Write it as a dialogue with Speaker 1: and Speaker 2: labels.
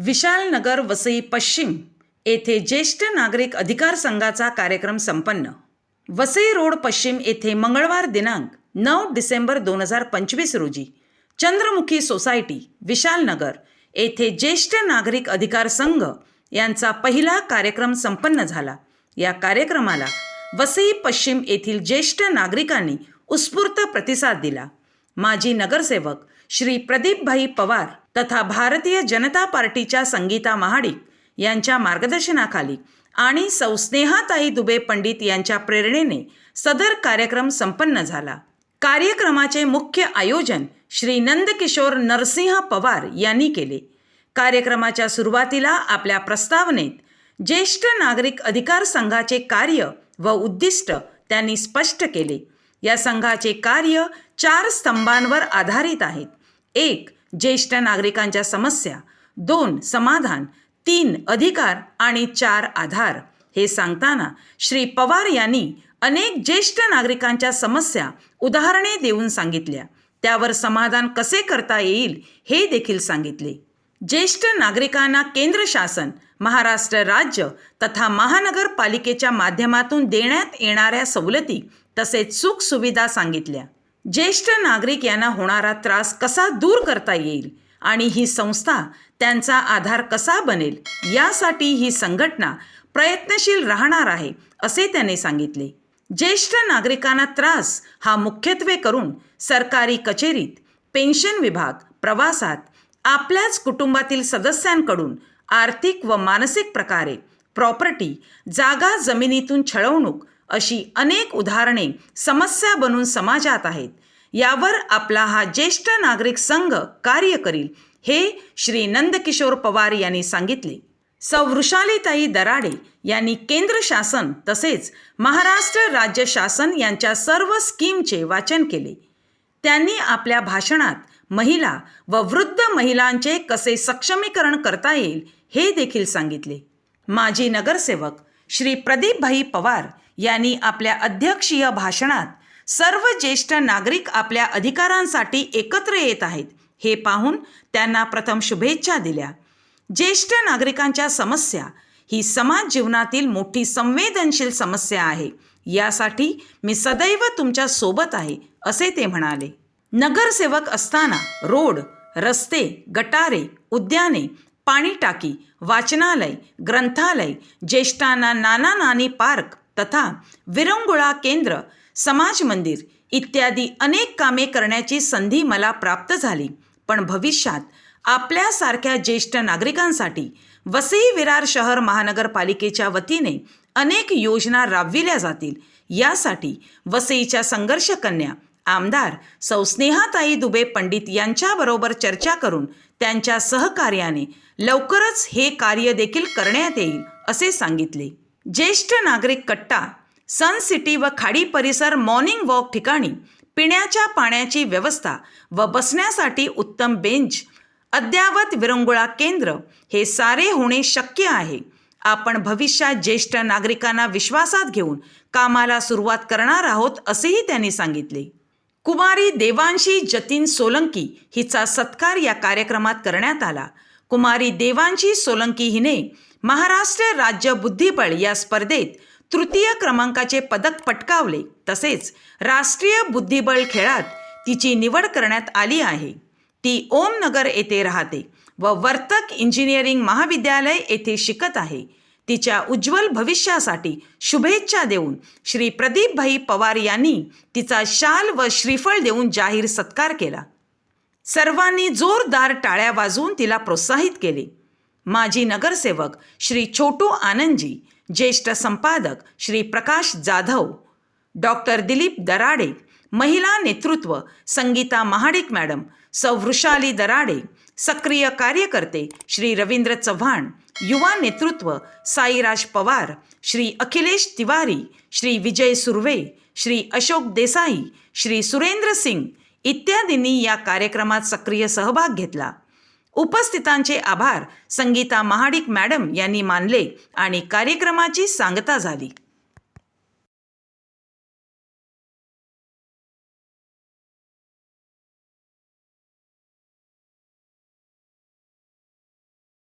Speaker 1: विशालनगर वसई पश्चिम येथे ज्येष्ठ नागरिक अधिकार संघाचा कार्यक्रम संपन्न. वसई रोड पश्चिम येथे मंगळवार दिनांक 9 डिसेंबर 2025 रोजी चंद्रमुखी सोसायटी विशालनगर येथे ज्येष्ठ नागरिक अधिकार संघ यांचा पहिला कार्यक्रम संपन्न झाला. या कार्यक्रमाला वसई पश्चिम येथील ज्येष्ठ नागरिकांनी उत्स्फूर्त प्रतिसाद दिला. माजी नगरसेवक श्री प्रदीपभाई पवार तथा भारतीय जनता पार्टीच्या संगीता महाडिक यांच्या मार्गदर्शनाखाली आणि सौ स्नेहाताई दुबे पंडित यांच्या प्रेरणेने सदर कार्यक्रम संपन्न झाला. कार्यक्रमाचे मुख्य आयोजन श्री नंदकिशोर नरसिंह पवार यांनी केले. कार्यक्रमाच्या सुरुवातीला आपल्या प्रस्तावनेत ज्येष्ठ नागरिक अधिकार संघाचे कार्य व उद्दिष्ट त्यांनी स्पष्ट केले. या संघाचे कार्य 4 स्तंभांवर आधारित आहेत. 1. ज्येष्ठ नागरिकांच्या समस्या, 2. समाधान, 3. अधिकार आणि 4. आधार. हे सांगताना श्री पवार यांनी अनेक ज्येष्ठ नागरिकांच्या समस्या उदाहरणे देऊन सांगितल्या. त्यावर समाधान कसे करता येईल हे देखील सांगितले. ज्येष्ठ नागरिकांना केंद्र शासन, महाराष्ट्र राज्य तथा महानगरपालिकेच्या माध्यमातून देण्यात येणाऱ्या सवलती तसेच सुखसुविधा सांगितल्या. ज्येष्ठ नागरिक यांना होणारा त्रास कसा दूर करता येईल आणि ही संस्था त्यांचा आधार कसा बनेल यासाठी ही संघटना प्रयत्नशील राहणार आहे असे त्यांनी सांगितले. ज्येष्ठ नागरिकांना त्रास हा मुख्यत्वे करून सरकारी कचेरीत, पेन्शन विभाग, प्रवासात, आपल्याच कुटुंबातील सदस्यांकडून आर्थिक व मानसिक प्रकारे प्रॉपर्टी, जागा जमिनीतून छळवणूक अशी अनेक उदाहरणे समस्या बनून समाजात आहेत. यावर आपला हा ज्येष्ठ नागरिक संघ कार्य करील हे श्री नंदकिशोर पवार यांनी सांगितले. सौ वृषालीताई दराडे यांनी केंद्र शासन तसेच महाराष्ट्र राज्य शासन यांच्या सर्व स्कीमचे वाचन केले. त्यांनी आपल्या भाषणात महिला व वृद्ध महिलांचे कसे सक्षमीकरण करता येईल हे देखील सांगितले. माजी नगरसेवक श्री प्रदीपभाई पवार यांनी आपल्या अध्यक्षीय भाषणात सर्व ज्येष्ठ नागरिक आपल्या अधिकारांसाठी एकत्र येत आहेत हे पाहून त्यांना प्रथम शुभेच्छा दिल्या. ज्येष्ठ नागरिकांच्या समस्या ही समाज जीवनातील मोठी संवेदनशील समस्या आहे. यासाठी मी सदैव तुमच्या सोबत आहे असे ते म्हणाले. नगरसेवक असताना रोड, रस्ते, गटारे, उद्याने, पाणी टाकी, वाचनालय, ग्रंथालय, ज्येष्ठांना नाना नानी पार्क तथा विरंगुळा केंद्र, समाज मंदिर इत्यादी अनेक कामे करण्याची संधी मला प्राप्त झाली. पण भविष्यात आपल्यासारख्या ज्येष्ठ नागरिकांसाठी वसई विरार शहर महानगरपालिकेच्या वतीने अनेक योजना राबविल्या जातील. यासाठी वसईच्या संघर्ष कन्या आमदार सौ स्नेहाताई दुबे पंडित यांच्याबरोबर चर्चा करून त्यांच्या सहकार्याने लवकरच हे कार्य देखील करण्यात येईल असे सांगितले. ज्येष्ठ नागरिक कट्टा, सन सिटी व खाडी परिसर मॉर्निंग वॉक ठिकाणी पिण्याच्या पाण्याची व्यवस्था व बसण्यासाठी उत्तम बेंच, अद्ययावत विरंगुळा केंद्र हे सारे होणे शक्य आहे. आपण भविष्यात ज्येष्ठ नागरिकांना विश्वासात घेऊन कामाला सुरुवात करणार आहोत असेही त्यांनी सांगितले. कुमारी देवांशी जतीन सोलंकी हिचा सत्कार या कार्यक्रमात करण्यात आला. कुमारी देवांशी सोलंकी हिने महाराष्ट्र राज्य बुद्धिबळ या स्पर्धेत तृतीय क्रमांकाचे पदक पटकावले. तसेच राष्ट्रीय बुद्धिबळ खेळात तिची निवड करण्यात आली आहे. ती ओमनगर येथे राहते व वर्तक इंजिनिअरिंग महाविद्यालय येथे शिकत आहे. तिच्या उज्ज्वल भविष्यासाठी शुभेच्छा देऊन श्री प्रदीपभाई पवार यांनी तिचा शाल व श्रीफळ देऊन जाहीर सत्कार केला. सर्वांनी जोरदार टाळ्या वाजवून तिला प्रोत्साहित केले. माजी नगरसेवक श्री छोटू आनंदजी, ज्येष्ठ संपादक श्री प्रकाश जाधव, डॉक्टर दिलीप दराडे, महिला नेतृत्व संगीता महाडिक मॅडम, सौ वृषाली दराडे, सक्रिय कार्यकर्ते श्री रवींद्र चव्हाण, युवा नेतृत्व साईराज पवार, श्री अखिलेश तिवारी, श्री विजय सुर्वे, श्री अशोक देसाई, श्री सुरेंद्र सिंग इत्यादींनी या कार्यक्रमात सक्रिय सहभाग घेतला. उपस्थितांचे आभार संगीता महाडिक मॅडम यांनी मानले आणि कार्यक्रमाची सांगता झाली.